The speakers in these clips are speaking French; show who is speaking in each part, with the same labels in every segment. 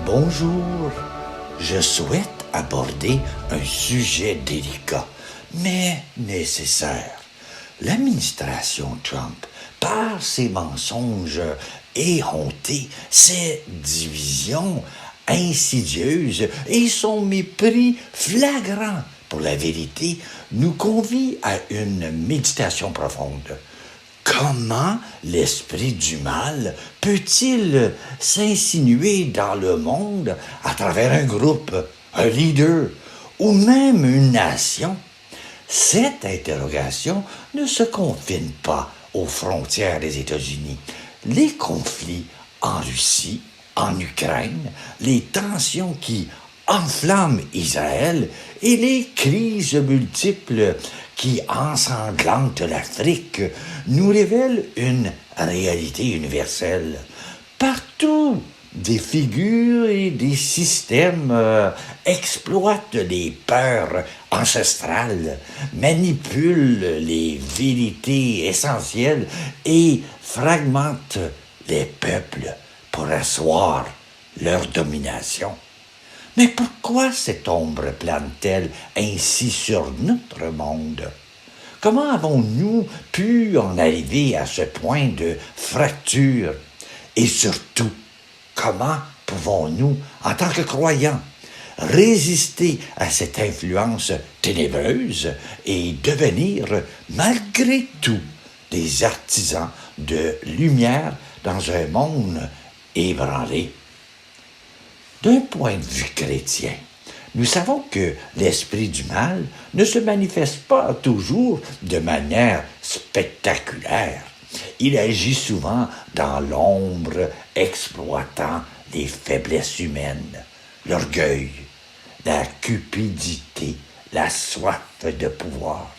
Speaker 1: Bonjour, je souhaite aborder un sujet délicat, mais nécessaire. L'administration Trump, par ses mensonges éhontés, ses divisions insidieuses et son mépris flagrant pour la vérité, nous convie à une méditation profonde. Comment l'esprit du mal peut-il s'insinuer dans le monde à travers un groupe, un leader ou même une nation? Cette interrogation ne se confine pas aux frontières des États-Unis. Les conflits en Russie, en Ukraine, les tensions qui enflamment Israël et les crises multiples qui ensanglantent l'Afrique nous révèlent une réalité universelle. Partout, des figures et des systèmes exploitent les peurs ancestrales, manipulent les vérités essentielles et fragmentent les peuples pour asseoir leur domination. Mais pourquoi cette ombre plane-t-elle ainsi sur notre monde? Comment avons-nous pu en arriver à ce point de fracture? Et surtout, comment pouvons-nous, en tant que croyants, résister à cette influence ténébreuse et devenir, malgré tout, des artisans de lumière dans un monde ébranlé? D'un point de vue chrétien, nous savons que l'esprit du mal ne se manifeste pas toujours de manière spectaculaire. Il agit souvent dans l'ombre, exploitant les faiblesses humaines, l'orgueil, la cupidité, la soif de pouvoir.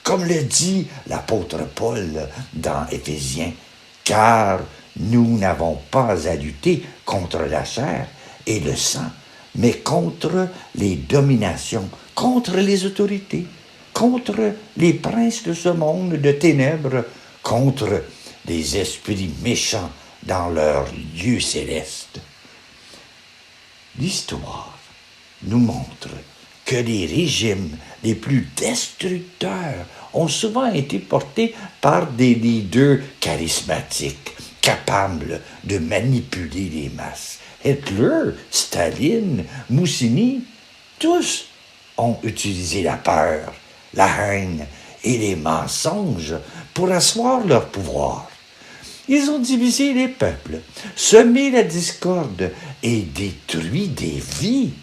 Speaker 1: Comme le dit l'apôtre Paul dans Éphésiens, « Car nous n'avons pas à lutter contre la chair et le sang, mais contre les dominations, contre les autorités, contre les princes de ce monde de ténèbres, contre les esprits méchants dans leurs lieux célestes. » L'histoire nous montre que les régimes les plus destructeurs ont souvent été portés par des leaders charismatiques, capables de manipuler les masses. Hitler, Staline, Mussolini, tous ont utilisé la peur, la haine et les mensonges pour asseoir leur pouvoir. Ils ont divisé les peuples, semé la discorde et détruit des vies.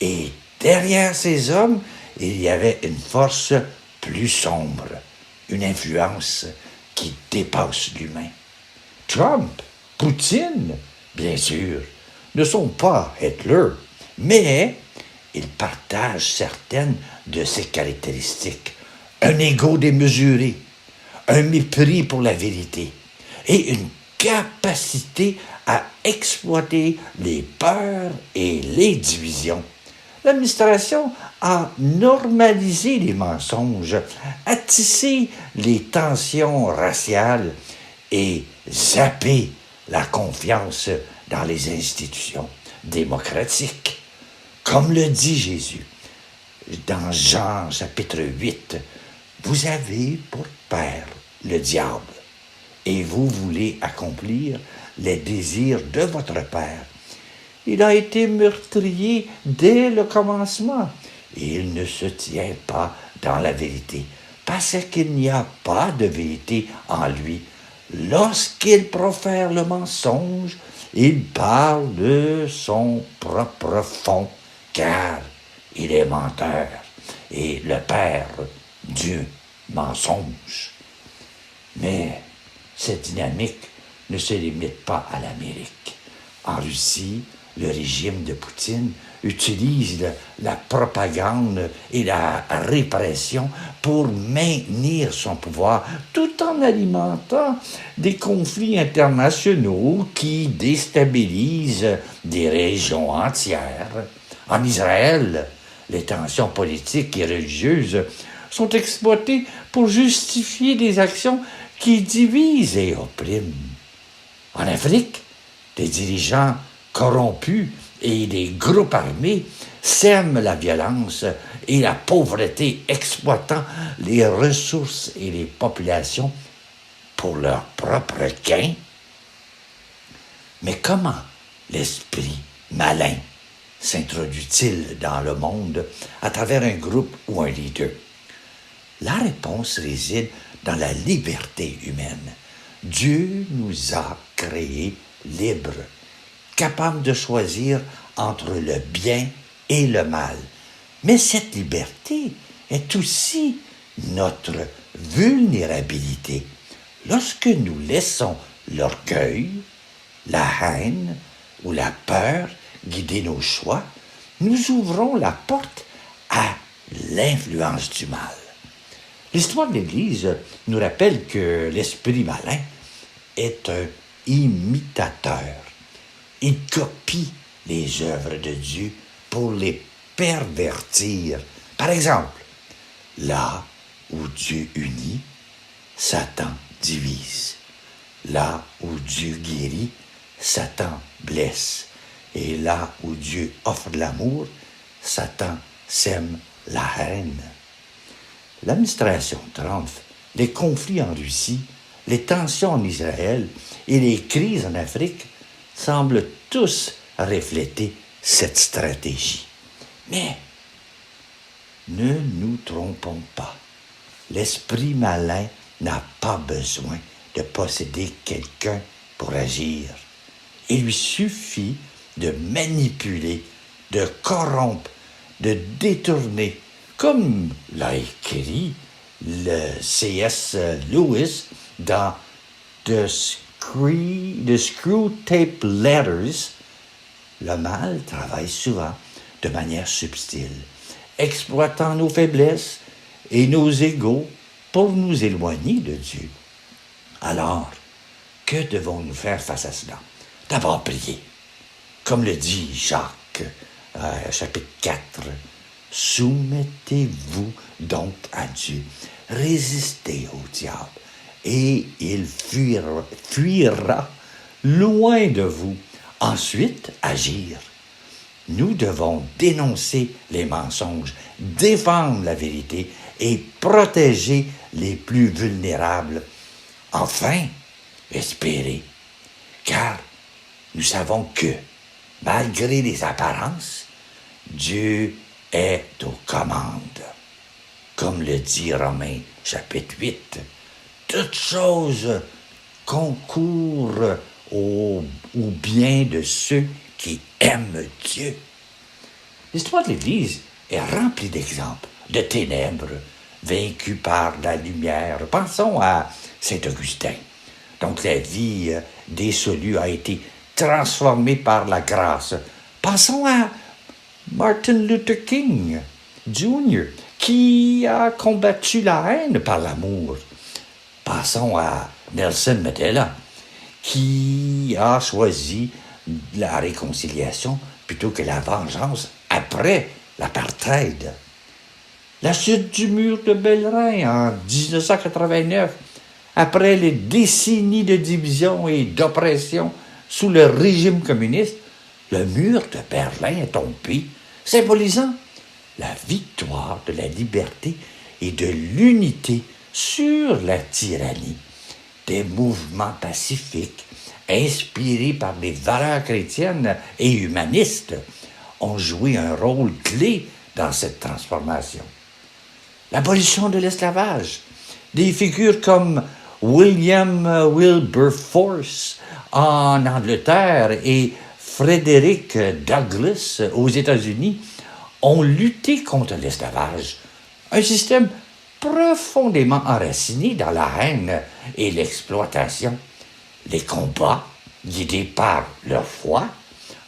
Speaker 1: Et derrière ces hommes, il y avait une force plus sombre, une influence qui dépasse l'humain. Trump, Poutine, bien sûr, ne sont pas Hitler, mais ils partagent certaines de ses caractéristiques. Un ego démesuré, un mépris pour la vérité et une capacité à exploiter les peurs et les divisions. L'administration a normalisé les mensonges, a tissé les tensions raciales et zappé la confiance dans les institutions démocratiques. Comme le dit Jésus dans Jean chapitre 8, « Vous avez pour père le diable, et vous voulez accomplir les désirs de votre père. Il a été meurtrier dès le commencement, et il ne se tient pas dans la vérité, parce qu'il n'y a pas de vérité en lui. Lorsqu'il profère le mensonge, il parle de son propre fond, car il est menteur, et le père du mensonge. » Mais cette dynamique ne se limite pas à l'Amérique. En Russie, le régime de Poutine utilise la propagande et la répression pour maintenir son pouvoir, tout en alimentant des conflits internationaux qui déstabilisent des régions entières. En Israël, les tensions politiques et religieuses sont exploitées pour justifier des actions qui divisent et oppriment. En Afrique, des dirigeants corrompus et des groupes armés sèment la violence et la pauvreté, exploitant les ressources et les populations pour leur propre gain. Mais comment l'esprit malin s'introduit-il dans le monde à travers un groupe ou un leader? La réponse réside dans la liberté humaine. Dieu nous a créés libres, capables de choisir entre le bien et le mal. Mais cette liberté est aussi notre vulnérabilité. Lorsque nous laissons l'orgueil, la haine ou la peur guider nos choix, nous ouvrons la porte à l'influence du mal. L'histoire de l'Église nous rappelle que l'esprit malin est un imitateur. Il copie les œuvres de Dieu pour les pervertir. Par exemple, là où Dieu unit, Satan divise. Là où Dieu guérit, Satan blesse. Et là où Dieu offre l'amour, Satan sème la haine. L'administration Trump, les conflits en Russie, les tensions en Israël et les crises en Afrique semblent tous refléter cette stratégie. Mais ne nous trompons pas. L'esprit malin n'a pas besoin de posséder quelqu'un pour agir. Il lui suffit de manipuler, de corrompre, de détourner, comme l'a écrit le C.S. Lewis dans The Screw Tape Letters. Le mal travaille souvent de manière subtile, exploitant nos faiblesses et nos égos pour nous éloigner de Dieu. Alors, que devons-nous faire face à cela? D'abord, prier. Comme le dit Jacques, chapitre 4, « Soumettez-vous donc à Dieu, résistez au diable, et il fuira loin de vous. » Ensuite, agir. Nous devons dénoncer les mensonges, défendre la vérité et protéger les plus vulnérables. Enfin, espérer, car nous savons que, malgré les apparences, Dieu est aux commandes. Comme le dit Romains chapitre 8, toutes choses concourent au bien de ceux qui aiment Dieu. L'histoire de l'Église est remplie d'exemples de ténèbres vaincues par la lumière. Pensons à Saint-Augustin. Donc la vie dissolue a été transformée par la grâce. Pensons à Martin Luther King Jr., qui a combattu la haine par l'amour. Pensons à Nelson Mandela, qui a choisi la réconciliation plutôt que la vengeance après l'apartheid. La chute du mur de Berlin en 1989, après les décennies de division et d'oppression sous le régime communiste, le mur de Berlin est tombé, symbolisant la victoire de la liberté et de l'unité sur la tyrannie. Des mouvements pacifiques, inspirés par les valeurs chrétiennes et humanistes, ont joué un rôle clé dans cette transformation. L'abolition de l'esclavage, des figures comme William Wilberforce en Angleterre et Frederick Douglass aux États-Unis ont lutté contre l'esclavage, un système profondément enraciné dans la haine et l'exploitation. Les combats, guidés par leur foi,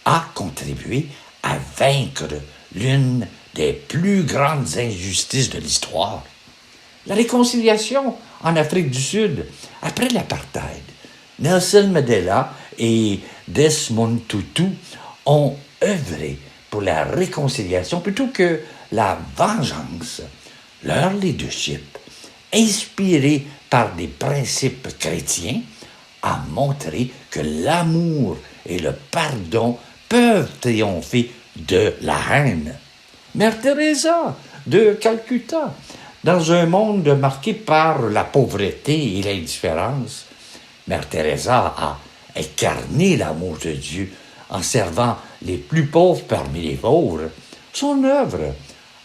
Speaker 1: ont contribué à vaincre l'une des plus grandes injustices de l'histoire. La réconciliation en Afrique du Sud, après l'apartheid, Nelson Mandela et Desmond Tutu ont œuvré pour la réconciliation plutôt que la vengeance. Leur leadership, inspiré par des principes chrétiens, a montré que l'amour et le pardon peuvent triompher de la haine. Mère Teresa de Calcutta, dans un monde marqué par la pauvreté et l'indifférence, Mère Teresa a incarné l'amour de Dieu en servant les plus pauvres parmi les pauvres. Son œuvre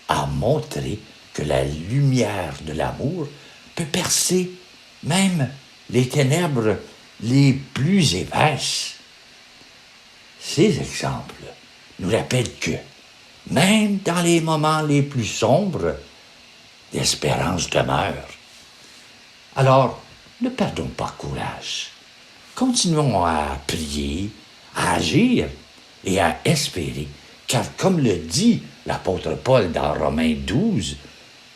Speaker 1: a montré que la lumière de l'amour peut percer même les ténèbres les plus épaisses. Ces exemples nous rappellent que, même dans les moments les plus sombres, l'espérance demeure. Alors, ne perdons pas courage. Continuons à prier, à agir et à espérer, car comme le dit l'apôtre Paul dans Romains 12,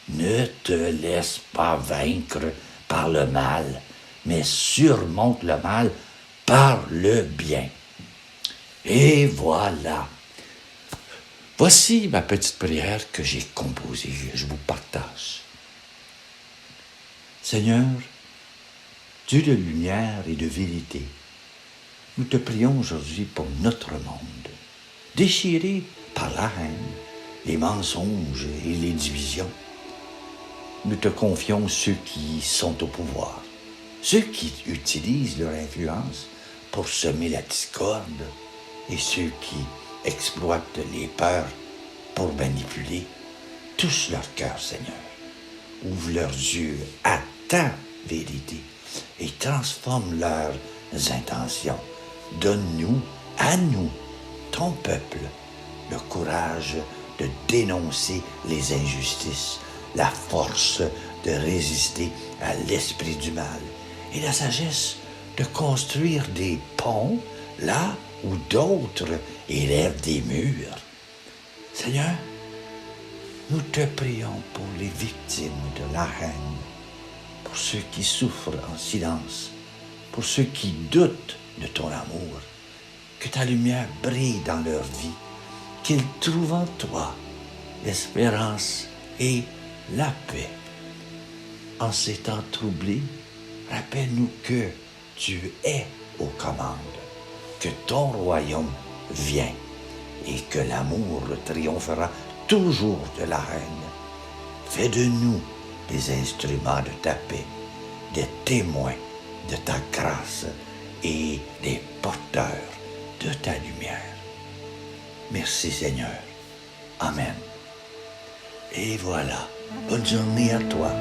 Speaker 1: ne te laisse pas vaincre par le mal, mais surmonte le mal par le bien. Et voilà. Voici ma petite prière que j'ai composée, je vous partage. Seigneur, Dieu de lumière et de vérité, nous te prions aujourd'hui pour notre monde, déchiré par la haine, les mensonges et les divisions. Nous te confions ceux qui sont au pouvoir, ceux qui utilisent leur influence pour semer la discorde et ceux qui exploitent les peurs pour manipuler. Touche leur cœur, Seigneur. Ouvre leurs yeux à ta vérité et transforme leurs intentions. Donne-nous, à nous, ton peuple, le courage de dénoncer les injustices, la force de résister à l'esprit du mal et la sagesse de construire des ponts là où d'autres élèvent des murs. Seigneur, nous te prions pour les victimes de la haine, pour ceux qui souffrent en silence, pour ceux qui doutent de ton amour. Que ta lumière brille dans leur vie, qu'ils trouvent en toi l'espérance et la paix. En ces temps troublés, rappelle-nous que tu es aux commandes, que ton royaume vient et que l'amour triomphera toujours de la haine. Fais de nous des instruments de ta paix, des témoins de ta grâce et des porteurs de ta lumière. Merci Seigneur. Amen. Et voilà, bonne journée à toi.